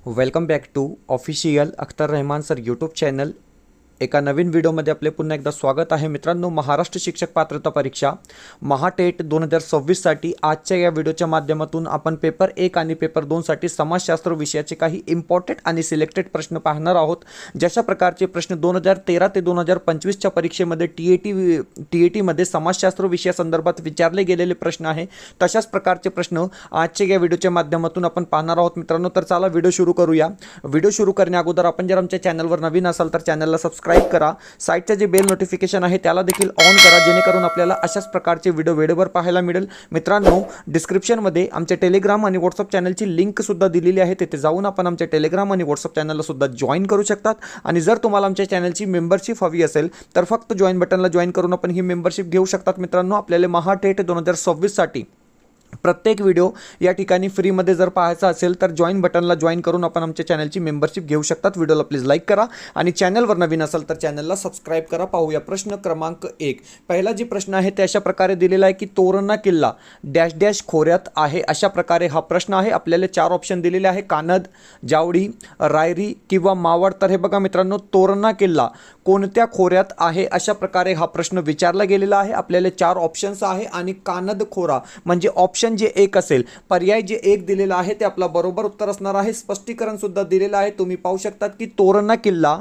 Welcome back to official Akhtar Rahman sir YouTube channel. एका नवीन व्हिडिओमध्ये आपले पुन्हा एकदा स्वागत आहे. मित्रांनो, महाराष्ट्र शिक्षक पात्रता परीक्षा महाटेट 2026साठी आजच्या या व्हिडिओच्या माध्यमातून आपण पेपर 1 आणि पेपर 2साठी समाजशास्त्र विषयाचे काही इम्पॉर्टंट आणि सिलेक्टेड प्रश्न पाहणार आहोत. जशा प्रकारचे प्रश्न 2013 ते 2025च्या परीक्षेमध्ये टीएटीमध्ये समाजशास्त्र विषयासंदर्भात विचारले गेलेले प्रश्न आहे, तशाच प्रकारचे प्रश्न आजच्या या व्हिडिओच्या माध्यमातून आपण पाहणार आहोत. मित्रांनो, तर चला व्हिडिओ सुरू करूया. व्हिडिओ सुरू करण्या अगोदर आपण जर आमच्या चॅनलवर नवीन असाल तर चॅनलला सबस्क्राइब करा. साईडचे जे बेल नोटिफिकेशन आहे त्याला देखील ऑन करा, जेणेकरून आपल्याला अशाच प्रकारचे व्हिडिओ वेळेवर पाहायला मिळेल. मित्रांनो, डिस्क्रिप्शनमध्ये आमच्या टेलिग्राम आणि व्हॉट्सअप चॅनलची लिंक सुद्धा दिलेली आहे. तिथे जाऊन आपण आमच्या टेलिग्राम आणि व्हॉट्सअप चॅनलला सुद्धा जॉईन करू शकतात. आणि जर तुम्हाला आमच्या चॅनलची मेंबरशिप हवी असेल तर फक्त जॉईन बटनला जॉईन करून आपण ही मेंबरशिप घेऊ शकतात. मित्रांनो, आपल्याला महाटेट 2026साठी प्रत्येक व्हिडिओ या ठिकाणी फ्रीमध्ये जर पाहायचा असेल तर जॉईन बटनला जॉईन करून आपण आमच्या चॅनलची मेंबरशिप घेऊ शकतात. व्हिडिओला प्लीज लाईक करा आणि चॅनलवर नवीन असाल तर चॅनलला सबस्क्राईब करा. पाहूया प्रश्न क्रमांक 1. पहिला जी प्रश्न आहे ते अशा प्रकारे दिलेला आहे की तोरणा किल्ला डॅश डॅश खोऱ्यात आहे. अशा प्रकारे हा प्रश्न आहे. आपल्याला 4 ऑप्शन दिलेले आहे: कानद, जावडी, रायरी किंवा मावळ. तर हे बघा मित्रांनो, तोरणा किल्ला कोणत्या खोऱ्यात आहे अशा प्रकारे हा प्रश्न विचारला गेलेला आहे. आपल्याला 4 ऑप्शन्स आहे आणि कानद खोरा म्हणजे ऑप्शन जे 1 असेल, पर्याय जे 1 दिलेला आहे ते आपला बरोबर उत्तर असणार आहे. स्पष्टीकरण सुद्धा दिलेलं आहे. तुम्ही पाहू शकतात की तोरणा किल्ला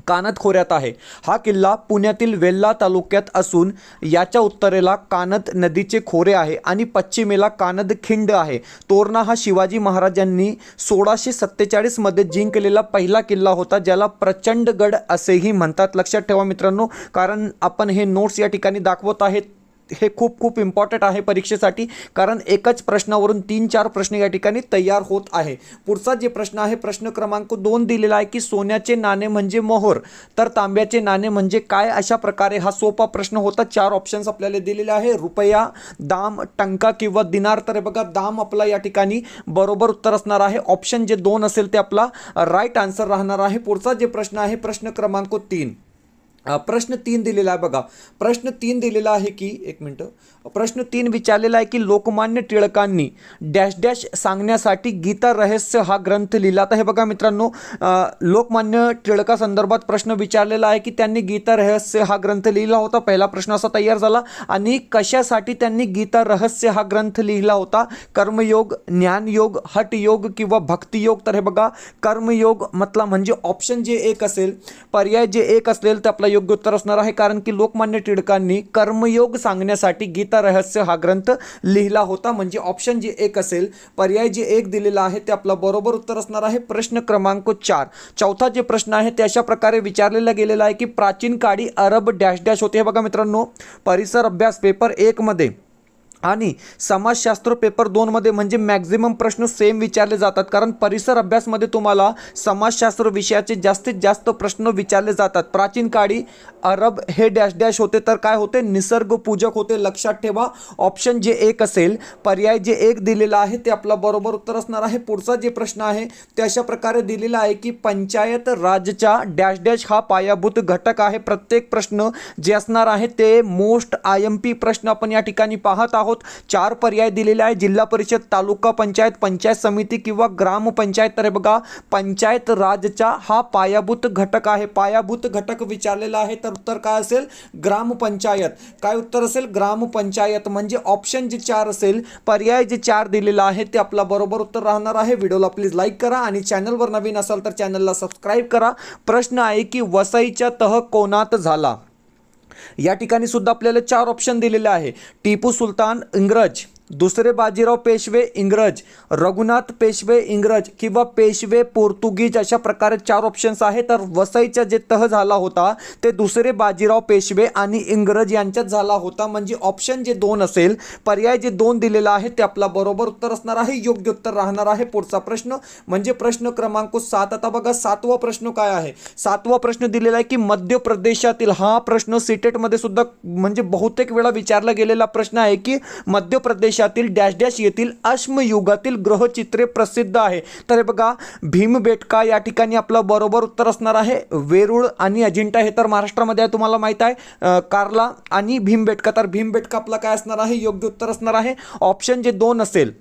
कानद खोऱ्यात आहे. हा किल्ला पुण्यातील वेल्हा तालुक्यात असून याच्या उत्तरेला कानद नदीचे खोरे आहे आणि पश्चिमेला कानद खिंड आहे. तोरणा हा शिवाजी महाराजांनी 1647 मध्ये जिंकलेला पहिला किल्ला होता, ज्याला प्रचंडगड असेही म्हणतात. लक्षात ठेवा मित्रांनो, कारण आपण हे नोट्स या ठिकाणी दाखवत आहेत. हे खूप इम्पॉर्टंट आहे परीक्षेसाठी, कारण एकच प्रश्नावरून 3-4 प्रश्न या ठिकाणी तयार होत आहे. पुढचा जे प्रश्न आहे, प्रश्न क्रमांक 2 दिलेला आहे की सोन्याचे नाणे म्हणजे मोहर तर तांब्याचे नाणे म्हणजे काय. अशा प्रकारे हा सोपा प्रश्न होता. 4 ऑप्शन्स आपल्याला दिलेले आहे: रुपया, दाम, टंका किंवा दिनार. तर बघा, दाम आपला या ठिकाणी बरोबर उत्तर असणार आहे. ऑप्शन जे 2 असेल ते आपला राईट आन्सर राहणार आहे. पुढचा जे प्रश्न आहे, प्रश्न क्रमांक 3. प्रश्न 3 दिलेला आहे. बघा, प्रश्न 3 दिलेला आहे की प्रश्न 3 विचारलेला आहे की लोकमान्य टिळकांनी डॅश डॅश सांगण्यासाठी गीता रहस्य हा ग्रंथ लिहिला. तर हे बघा मित्रांनो, लोकमान्य टिळका संदर्भात प्रश्न विचारलेला आहे की त्यांनी गीता रहस्य हा ग्रंथ लिहिला होता. पहिला प्रश्न असा तयार झाला. आणि कशासाठी त्यांनी गीता रहस्य हा ग्रंथ लिहिला होता? कर्मयोग, ज्ञानयोग, हठयोग किंवा भक्तियोग. तर हे बघा, कर्मयोग म्हटला म्हणजे ऑप्शन जे 1 असेल, पर्याय जे 1 असेल ते आपला योग्य उत्तर असणार आहे. कारण की लोकमान्य टिळकांनी कर्मयोग सांगण्यासाठी गीता रहस्य हा ग्रंथ लिहिला होता. म्हणजे ऑप्शन जे 1 असेल, पर्याय जे 1 दिलेला आहे ते आपला बरोबर उत्तर असणार आहे. प्रश्न क्रमांक 4. चौथा जे प्रश्न आहे ते अशा प्रकारे विचारलेला गेलेला आहे की प्राचीन काळी अरब डॅश डॅश होते. हे बघा मित्रांनो, परिसर अभ्यास पेपर 1 मध्ये आणि समाजशास्त्र पेपर 2 मध्ये म्हणजे मॅक्झिमम प्रश्न सेम विचारले जातात. कारण परिसर अभ्यासमध्ये तुम्हाला समाजशास्त्र विषयाचे जास्तीत जास्त प्रश्न विचारले जातात. प्राचीन काळी अरब हे डॅश डॅश होते तर काय होते? निसर्ग पूजक होते. लक्षात ठेवा, ऑप्शन जे 1 असेल, पर्याय जे 1 दिलेला आहे ते आपला बरोबर उत्तर असणार आहे. पुढचा जे प्रश्न आहे ते अशा प्रकारे दिलेला आहे की पंचायत राजच्या डॅश डॅश हा पायाभूत घटक आहे. प्रत्येक प्रश्न जे असणार आहे ते मोस्ट IMP प्रश्न आपण या ठिकाणी पाहत आहोत. 4 पर्याय दिलेले आहे: जिल्हा परिषद, तालुका पंचायत, पंचायत समिती किंवा ग्रामपंचायत. तर हे बघा, पंचायत राजचा हा पायाभूत घटक आहे. पायाभूत घटक विचारलेला आहे तर उत्तर काय असेल? ग्रामपंचायत. काय उत्तर असेल? ग्रामपंचायत. म्हणजे ऑप्शन जे 4 असेल, पर्याय जे 4 दिलेला आहे ते आपला बरोबर उत्तर राहणार आहे. व्हिडिओला प्लीज लाईक करा आणि चॅनलवर नवीन असाल तर चॅनलला सबस्क्राईब करा. प्रश्न आहे की वसईचा तह कोणात झाला. या ठिकाणी सुद्धा आपल्याला 4 ऑप्शन दिलेले आहे: टिपू सुलतान इंग्रज, दुसरे बाजीराव पेशवे इंग्रज, रघुनाथ पेशवे इंग्रज किंवा पेशवे पोर्तुगीज. अशा प्रकारे 4 ऑप्शन्स आहेत. तर वसईचा जे तह झाला होता ते दुसरे बाजीराव पेशवे आणि इंग्रज यांच्यात झाला होता. म्हणजे ऑप्शन जे 2 असेल, पर्याय जे 2 दिलेला आहे ते आपला बरोबर उत्तर असणार आहे. योग्य उत्तर राहणार आहे. पुढचा प्रश्न म्हणजे प्रश्न क्रमांक 7. आता बघा, 7वा प्रश्न काय आहे? 7वा प्रश्न दिलेला आहे की मध्य प्रदेशातील, हा प्रश्न सीटेटमध्ये सुद्धा म्हणजे बहुतेक वेळा विचारला गेलेला प्रश्न आहे की मध्य प्रदेश डॅश डॅश येथील अश्मयुगातील ग्रहचित्रे प्रसिद्ध आहे. तर बघा, भीमबेटका या ठिकाणी आपलं बरोबर उत्तर असणार आहे. वेरूळ आणि अजिंठा हे तर महाराष्ट्रामध्ये आहे, तुम्हाला माहित आहे. कार्ला आणि भीमबेटका. तर भीमबेटका आपला काय असणार आहे? योग्य उत्तर असणार आहे. ऑप्शन जे 2 असेल,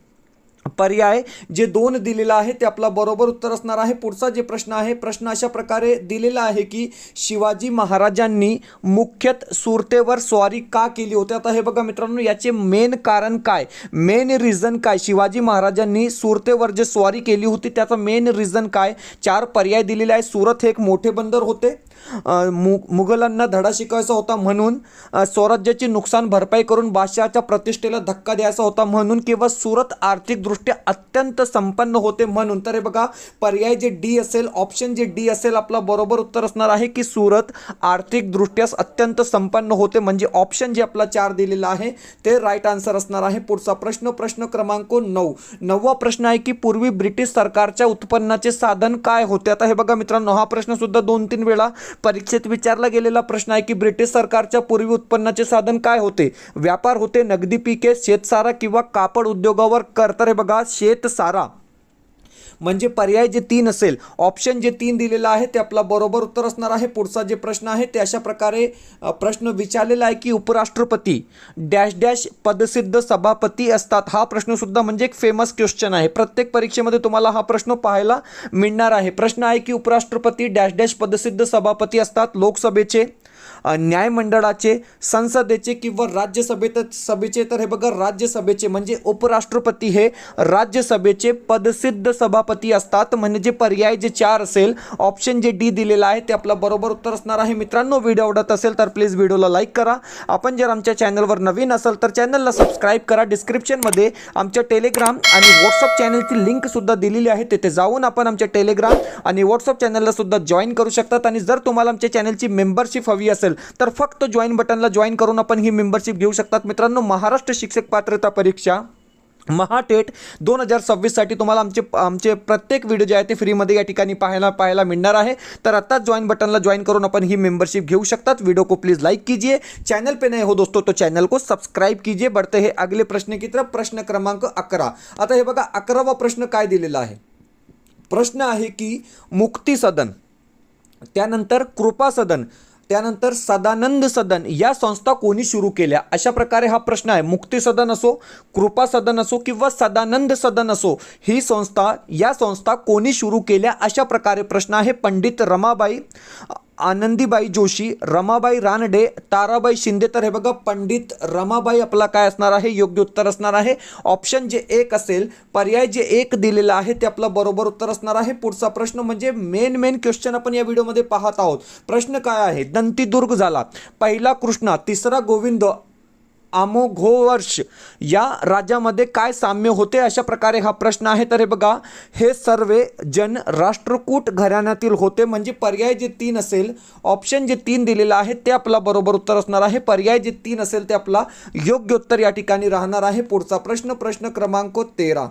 पर्याय जे 2 दिलेला आहे ते आपला बरोबर उत्तर असणार आहे। पुढचा जे प्रश्न आहे, प्रश्न अशा प्रकारे दिलेला आहे की शिवाजी महाराजांनी मुख्यतः सुरतेवर स्वारी का केली होती। आता हे बघा मित्रांनो, याचे मेन कारण काय, मेन रिझन काय, शिवाजी महाराजांनी सुरतेवर जे स्वारी केली होती त्याचा मेन रिझन काय। 4 पर्याय दिलेले आहे। सुरत हे एक मोठे बंदर होते, मुघलांना धडा शिकवायचा होता म्हणून, स्वराज्याची नुकसान भरपाई करून बादशहाच्या प्रतिष्ठेला धक्का द्यायचा होता म्हणून, किंवा सुरत आर्थिकदृष्ट्या अत्यंत संपन्न होते म्हणून। तर हे बघा, पर्याय जे डी असेल, ऑप्शन जे डी असेल आपला बरोबर उत्तर असणार आहे की सुरत आर्थिकदृष्ट्या अत्यंत संपन्न होते, म्हणजे ऑप्शन जे आपला 4 दिलेला आहे ते राईट आन्सर असणार आहे। पुढचा प्रश्न, प्रश्न क्रमांक 9, 9वा प्रश्न आहे की पूर्वी ब्रिटिश सरकारच्या उत्पन्नाचे साधन काय होते। आता हे बघा मित्रांनो, हा प्रश्न सुद्धा 2-3 वेळा परीक्षेत विचारला गेलेला प्रश्न आहे की ब्रिटिश सरकारच्या पूर्वी उत्पन्नाचे साधन काय होते। व्यापार होते, नगदी पिके, शेतसारा किंवा कापड उद्योगावर कर। तर हे बघा, शेतसारा म्हणजे पर्याय जे 3 असेल, ऑप्शन जे 3 दिलेला आहे ते आपला बरोबर उत्तर असणार आहे। पुढचा जे प्रश्न आहे ते अशा प्रकारे प्रश्न विचारलेला आहे की उपराष्ट्रपती डॅश डॅश पदसिद्ध सभापती असतात। हा प्रश्न सुद्धा म्हणजे एक फेमस क्वेश्चन आहे, प्रत्येक परीक्षेमध्ये तुम्हाला हा प्रश्न पाहायला मिळणार आहे। प्रश्न आहे की उपराष्ट्रपती डॅश डॅश पदसिद्ध सभापती असतात, लोकसभेचे, न्यायमंडळाचे, संसदेचे किंवा राज्यसभेचे। तर हे बघा, राज्यसभेचे, म्हणजे उपराष्ट्रपती हे राज्यसभेचे पदसिद्ध सभापती असतात, म्हणजे पर्याय जे 4 असेल, ऑप्शन जे डी दिलेला आहे ते आपला बरोबर उत्तर असणार आहे। मित्रांनो, व्हिडिओ आवडत असेल तर प्लीज व्हिडिओला लाईक करा। आपण जर आमच्या चॅनलवर नवीन असाल तर चॅनलला सबस्क्राईब करा। डिस्क्रिप्शनमध्ये आमच्या टेलिग्राम आणि व्हॉट्सअप चॅनलची लिंक सुद्धा दिलेली आहे, तिथे जाऊन आपण आमच्या टेलिग्राम आणि व्हॉट्सअप चॅनलला सुद्धा जॉईन करू शकतात। आणि जर तुम्हाला आमच्या चॅनलची मेंबरशिप हवी असेल तर फक्त जॉईन बटनला जॉईन करून आपण ही मेंबरशिप घेऊ शकतात। मित्रांनो, महाराष्ट्र शिक्षक पात्रता परीक्षा महाटेट 2026 साठी तुम्हाला आमचे प्रत्येक व्हिडिओ जे आहे ते फ्रीमध्ये या ठिकाणी पाहायला मिळणार आहे। तर आताच जॉईन बटनला जॉईन करून आपण ही मेंबरशिप घेऊ शकतात। वीडियो को प्लीज लाइक कीजिए, चैनल पे नए हो दोस्तों तो चैनल को सब्सक्राइब कीजिए। बढ़ते हैं अगले प्रश्न की तरफ, प्रश्न क्रमांक 11। आता हे बघा, 11वा प्रश्न काय दिलेला आहे, प्रश्न आहे की मुक्ती सदन, त्यानंतर कृपा सदन, त्यानंतर सदानंद सदन या संस्था कोणी सुरू केल्या। अशा प्रकारे हा प्रश्न आहे। मुक्ती सदन असो, कृपा सदन असो किंवा सदानंद सदन असो, ही संस्था कोणी सुरू केल्या, अशा प्रकारे प्रश्न आहे। पंडित रमाबाई, आनंदीबाई जोशी, रमाबाई रानडे, ताराबाई शिंदे। तर हे बघा, पंडित रमाबाई आपला काय असणार आहे, योग्य उत्तर असणार आहे। ऑप्शन जे 1 असेल, पर्याय जे 1 दिलेला आहे ते आपला बरोबर उत्तर असणार आहे। पुढचा प्रश्न म्हणजे मेन क्वेश्चन आपण या व्हिडिओमध्ये पाहत आहोत। प्रश्न काय आहे, दंतीदुर्ग झाला, पहिला कृष्णा, तिसरा गोविंद, अमोघवर्ष या राज्यामध्ये काय साम्य होते, अशा प्रकारे हा प्रश्न आहे। तर हे बघा, हे सर्व जन राष्ट्रकूट घराण्यातील होते, म्हणजे पर्याय जे 3 असेल, ऑप्शन जे 3 दिलेला आहे ते आपला बरोबर उत्तर असणार आहे। पर्याय जे 3 असेल ते आपला योग्य उत्तर या ठिकाणी राहणार आहे। पुढचा प्रश्न, प्रश्न क्रमांक 13,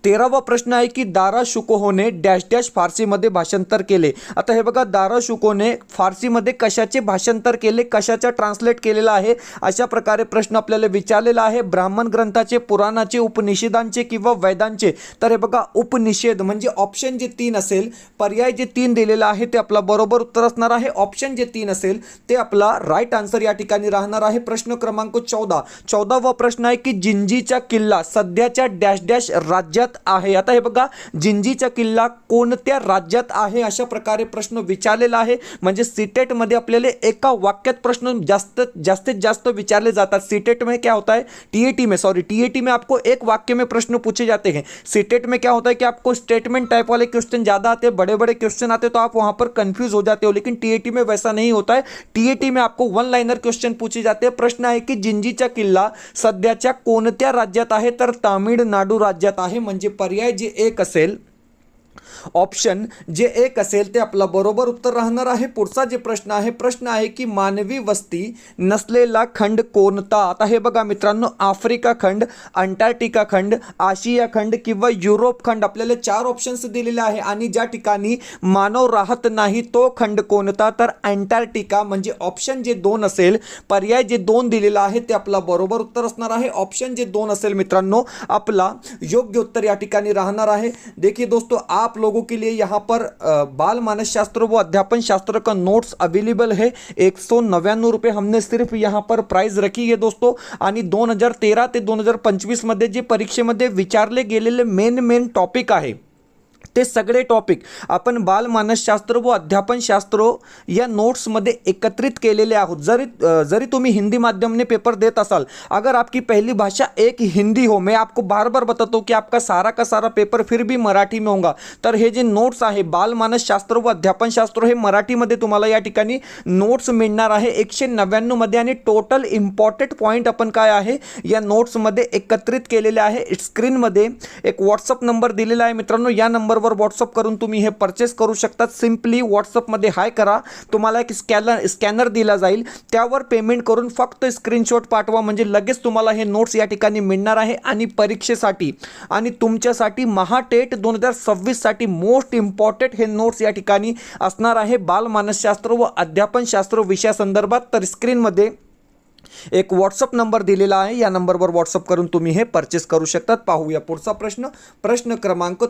13वा प्रश्न आहे की दारा शुकोहने डॅश डॅश फारसीमध्ये भाषांतर केले। आता हे बघा, दारा शुकोने फारसीमध्ये कशाचे भाषांतर केले, कशाचा ट्रान्सलेट केलेला आहे, अशा प्रकारे प्रश्न आपल्याला विचारलेला आहे। ब्राह्मण ग्रंथाचे, पुराणाचे, उपनिषदांचे किंवा वेदांचे। तर हे बघा, उपनिषद म्हणजे ऑप्शन जे 3 असेल, पर्याय जे 3 दिलेला आहे ते आपला बरोबर उत्तर असणार आहे। ऑप्शन जे 3 असेल ते आपला राईट आन्सर या ठिकाणी राहणार आहे। प्रश्न क्रमांक 14, 14वा प्रश्न आहे की जिंजीचा किल्ला सध्याच्या डॅश डॅश राज्यात आहे। आता हे बघा, जिंजीचा किल्ला कोणत्या राज्यात आहे, अशा प्रकारे प्रश्न विचारलेला आहे। म्हणजे सीटेट मध्ये आपल्याला एका वाक्यात प्रश्न जास्तीत जास्त विचारले जातात। सीटेट में क्या होता है, टीएटी में आपको एक वाक्य में प्रश्न पूछे जाते हैं। सीटेट में क्या होता है कि आपको स्टेटमेंट टाइप वाले क्वेश्चन ज्यादा आते हैं, बड़े क्वेश्चन आते हैं, तो आप वहां पर कंफ्यूज हो जाते हो। लेकिन टीएटी में वैसा नहीं होता है। टीएटी में आपको 1 लाइनर क्वेश्चन पूछे जाते हैं। प्रश्न आहे की जिंजीचा किल्ला सध्याच्या कोणत्या राज्यात आहे, तर तामिळनाडू राज्यात आहे, म्हणजे पर्याय जे 1 असेल, ऑप्शन जे 1 असेल ते आपला बरोबर उत्तर राहणार आहे। पुढचा जे प्रश्न आहे की मानवी वस्ती नसलेला खंड कोणता। आता हे बघा मित्रांनो, आफ्रिका खंड, अंटार्क्टिका खंड, आशिया खंड किंवा युरोप खंड, आपल्याला 4 ऑप्शन्स दिलेले आहे। आणि ज्या ठिकाणी मानव राहत नाही तो खंड कोणता, तर अंटार्क्टिका, म्हणजे ऑप्शन जे 2 असेल, पर्याय जे 2 दिलेला आहे ते आपला बरोबर उत्तर असणार आहे। ऑप्शन जे 2 असेल मित्रांनो, आपला योग्य उत्तर या ठिकाणी राहणार आहे। देखिए दोस्तों, आप लोगों के लिए यहाँ पर बाल मानस शास्त्र व अध्यापन शास्त्र का नोट्स अवेलेबल है। 199 रुपये हमने सिर्फ यहाँ पर प्राइस रखी आहे दोस्तों। आणि 2013 ते 2025 मध्ये जे परीक्षेमध्ये विचारले गेलेले मेन टॉपिक आहे ते सगळे टॉपिक आपण बाल मानसशास्त्र व अध्यापनशास्त्र या नोट्समध्ये एकत्रित केलेले आहोत। जरी तुम्ही हिंदी माध्यम ने पेपर देत असाल, अगर आपकी पहली भाषा एक हिंदी हो, मैं आपको बार बार बताता हूँ कि आपका सारा का सारा पेपर फिर भी मराठी में होगा, तर हे जे नोट्स आहे बाल मानसशास्त्र व अध्यापनशास्त्र हे मराठीमध्ये तुम्हाला या ठिकाणी नोट्स मिळणार आहे 199 मध्ये। आणि टोटल इम्पॉर्टंट पॉईंट आपण काय आहे या नोट्समध्ये एकत्रित केलेले आहे। स्क्रीनमध्ये एक व्हॉट्सअप नंबर दिलेला आहे मित्रांनो, या नंबरवर व्हॉट्सअप करून तुम्ही हे परचेस करू शकता। सिंपली व्हॉट्सअपमध्ये हाय करा, तुम्हाला एक स्कॅनर दिला जाईल, त्यावर पेमेंट करून फक्त स्क्रीनशॉट पाठवा, म्हणजे लगेच तुम्हाला हे नोट्स या ठिकाणी मिळणार आहे। आणि परीक्षेसाठी आणि तुमच्यासाठी महाटेट 2026 साठी मोस्ट इम्पॉर्टंट हे नोट्स या ठिकाणी असणार आहे बाल मानसशास्त्र व अध्यापनशास्त्र विषयासंदर्भात। तर स्क्रीनमध्ये एक व्हॉट्सअप नंबर दिलेला आहे, या नंबरवर व्हॉट्सअप करून तुम्ही हे परचेस करू शकतात। पाहूया पुढचा प्रश्न क्रमांक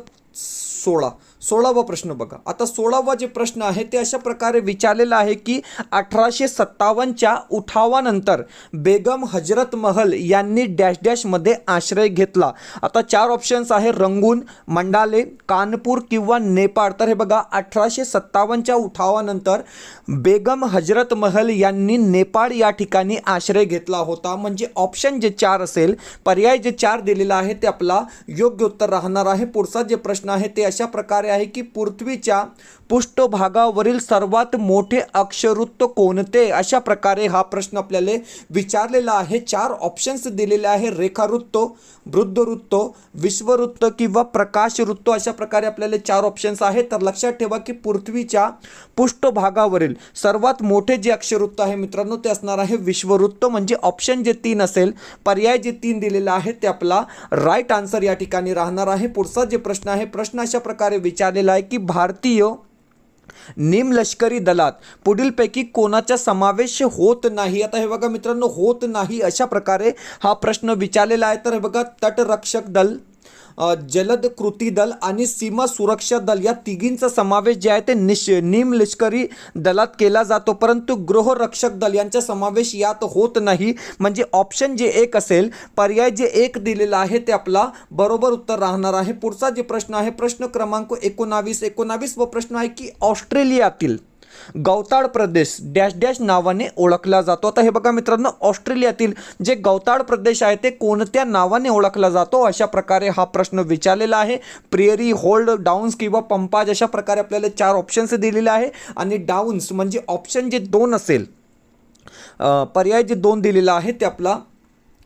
16वा प्रश्न बघा। आता 16वा जे प्रश्न आहे ते अशा प्रकारे विचारलेला आहे की 1857च्या उठावानंतर बेगम हजरत महल यांनी डॅश डॅश मध्ये आश्रय घेतला। आता 4 ऑप्शन्स आहे, रंगून, मंडाले, कानपूर किंवा नेपाळ। तर हे बघा 1857च्या उठावानंतर बेगम हजरत महल यांनी नेपाळ या ठिकाणी आश्रय घेतला होता। म्हणजे ऑप्शन जे 4 असेल, पर्याय जे 4 दिलेला आहे ते आपला योग्य उत्तर राहणार आहे। पुढचा जे प्रश्न आहे ते अशा प्रकारे आहे की पृथ्वीच्या पृष्ठभागावरील सर्वात मोठे अक्षवृत्त कोणते? अशा प्रकारे हा प्रश्न आपल्याला विचारलेला आहे। 4 ऑप्शन्स दिलेले आहे, रेखावृत्त, वृत्तवृत्त, विश्ववृत्त किंवा प्रकाशवृत्त। अशा प्रकारे आपल्याला 4 ऑप्शन्स आहेत। तर लक्षात ठेवा की पृथ्वीच्या पृष्ठभागावरील सर्वात मोठे जे अक्षवृत्त आहे मित्रांनो ते असणार आहे विश्ववृत्त। म्हणजे ऑप्शन जे 3 असेल, पर्याय जे 3 दिलेला आहे ते आपला राईट आन्सर या ठिकाणी राहणार आहे। पुढचा जे प्रश्न आहे, प्रश्न अशा प्रकारे विचारलेला आहे की भारतीय निमलष्करी दलात पुढीलपैकी कोणाचा समावेश होत नाही? आता हे बघा मित्रांनो, होत नाही अशा प्रकारे हा प्रश्न विचारलेला आहे। तर हे बघा तटरक्षक दल, जलद कृती दल आणि सीमा सुरक्षा दल या तिघींचा समावेश जे आहे ते निमलष्करी दलात केला जातो, परंतु गृहरक्षक दल यांचा समावेश यात होत नाही। म्हणजे ऑप्शन जे 1 असेल, पर्याय जे 1 दिलेला आहे ते आपला बरोबर उत्तर राहणार आहे। पुढचा जे प्रश्न आहे, प्रश्न क्रमांक 19 व प्रश्न आहे की ऑस्ट्रेलियातील गौताळ प्रदेश डॅश डॅश नावाने ओळखला जातो। आता हे बघा मित्रांनो, ऑस्ट्रेलियातील जे गौताळ प्रदेश आहे ते कोणत्या नावाने ओळखला जातो? अशा प्रकारे हा प्रश्न विचारलेला आहे। प्रेरी, होल्ड, डाउन्स किंवा पंपाज अशा प्रकारे आपल्याला 4 ऑप्शन्स दिलेले आहे। आणि डाउन्स म्हणजे ऑप्शन जे 2 असेल, पर्याय जे 2 दिलेला आहे ते आपला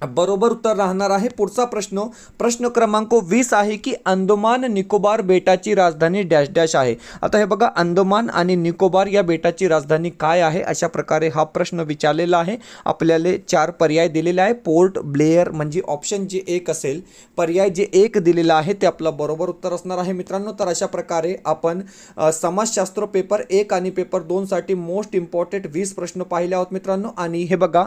बरोबर उत्तर राहणार आहे। पुढचा प्रश्न क्रमांक 20 आहे की अंदमान निकोबार बेटाची राजधानी डॅश डॅश आहे। आता हे बघा, अंदमान आणि निकोबार या बेटाची राजधानी काय आहे? अशा प्रकारे हा प्रश्न विचारलेला आहे। आपल्याला 4 पर्याय दिलेले आहे। पोर्ट ब्लेअर म्हणजे ऑप्शन जे 1 असेल, पर्याय जे 1 दिलेला आहे ते आपलं बरोबर उत्तर असणार आहे मित्रांनो। तर अशा प्रकारे आपण समाजशास्त्र पेपर 1 आणि पेपर 2 साठी मोस्ट इम्पॉर्टंट 20 प्रश्न पाहिले आहोत मित्रांनो। आणि हे बघा,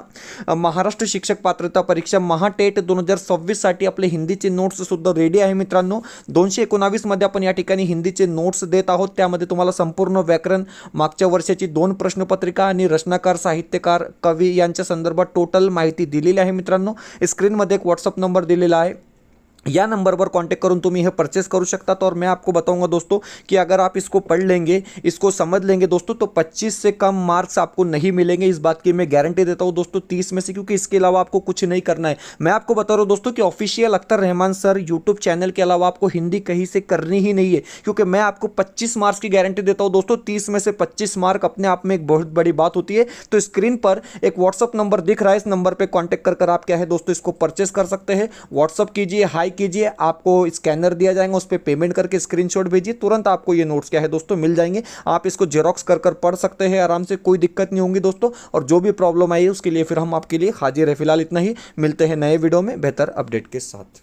महाराष्ट्र शिक्षक पात्रता परीक्षा महाटेट 2026 साठी आपले हिंदीचे नोट्स सुद्धा रेडी आहे मित्रांनो। 219 मध्ये आपण या ठिकाणी हिंदीचे नोट्स देत आहोत। त्यामध्ये तुम्हाला संपूर्ण व्याकरण, मागच्या वर्षाची 2 प्रश्नपत्रिका आणि रचनाकार, साहित्यकार, कवी यांच्या संदर्भात टोटल माहिती दिलेली आहे मित्रांनो। स्क्रीनमध्ये एक व्हॉट्सअप नंबर दिलेला आहे, या नंबर पर कांटेक्ट करून तुम्हें परचेस करू सकता। तो और मैं आपको बताऊंगा दोस्तों कि अगर आप इसको पढ़ लेंगे, इसको समझ लेंगे दोस्तों, तो 25 से कम मार्क्स आपको नहीं मिलेंगे। इस बात की मैं गारंटी देता हूं दोस्तों 30 में से, क्योंकि इसके अलावा आपको कुछ नहीं करना है। मैं आपको बता रहा हूं दोस्तों कि official Akhtar Rahman sir YouTube channel के अलावा आपको हिंदी कहीं से करनी ही नहीं है, क्योंकि मैं आपको 25 मार्क्स की गारंटी देता हूं दोस्तों। 30 में से 25 मार्क अपने आप में एक बहुत बड़ी बात होती है। तो स्क्रीन पर एक व्हाट्सअप नंबर दिख रहा है, इस नंबर पर कॉन्टैक्ट कर आप क्या है दोस्तों इसको परचेस कर सकते हैं। व्हाट्सअप कीजिए, हाई कीजिए, आपको स्कैनर दिया जाएगा, उस पर पेमेंट करके स्क्रीनशॉट भेजिए, तुरंत आपको ये नोट्स क्या है दोस्तों मिल जाएंगे। आप इसको जेरोक्स कर पढ़ सकते हैं आराम से, कोई दिक्कत नहीं होगी दोस्तों। और जो भी प्रॉब्लम आई है उसके लिए फिर हम आपके लिए हाजिर है। फिलहाल इतना ही, मिलते हैं नए वीडियो में बेहतर अपडेट के साथ।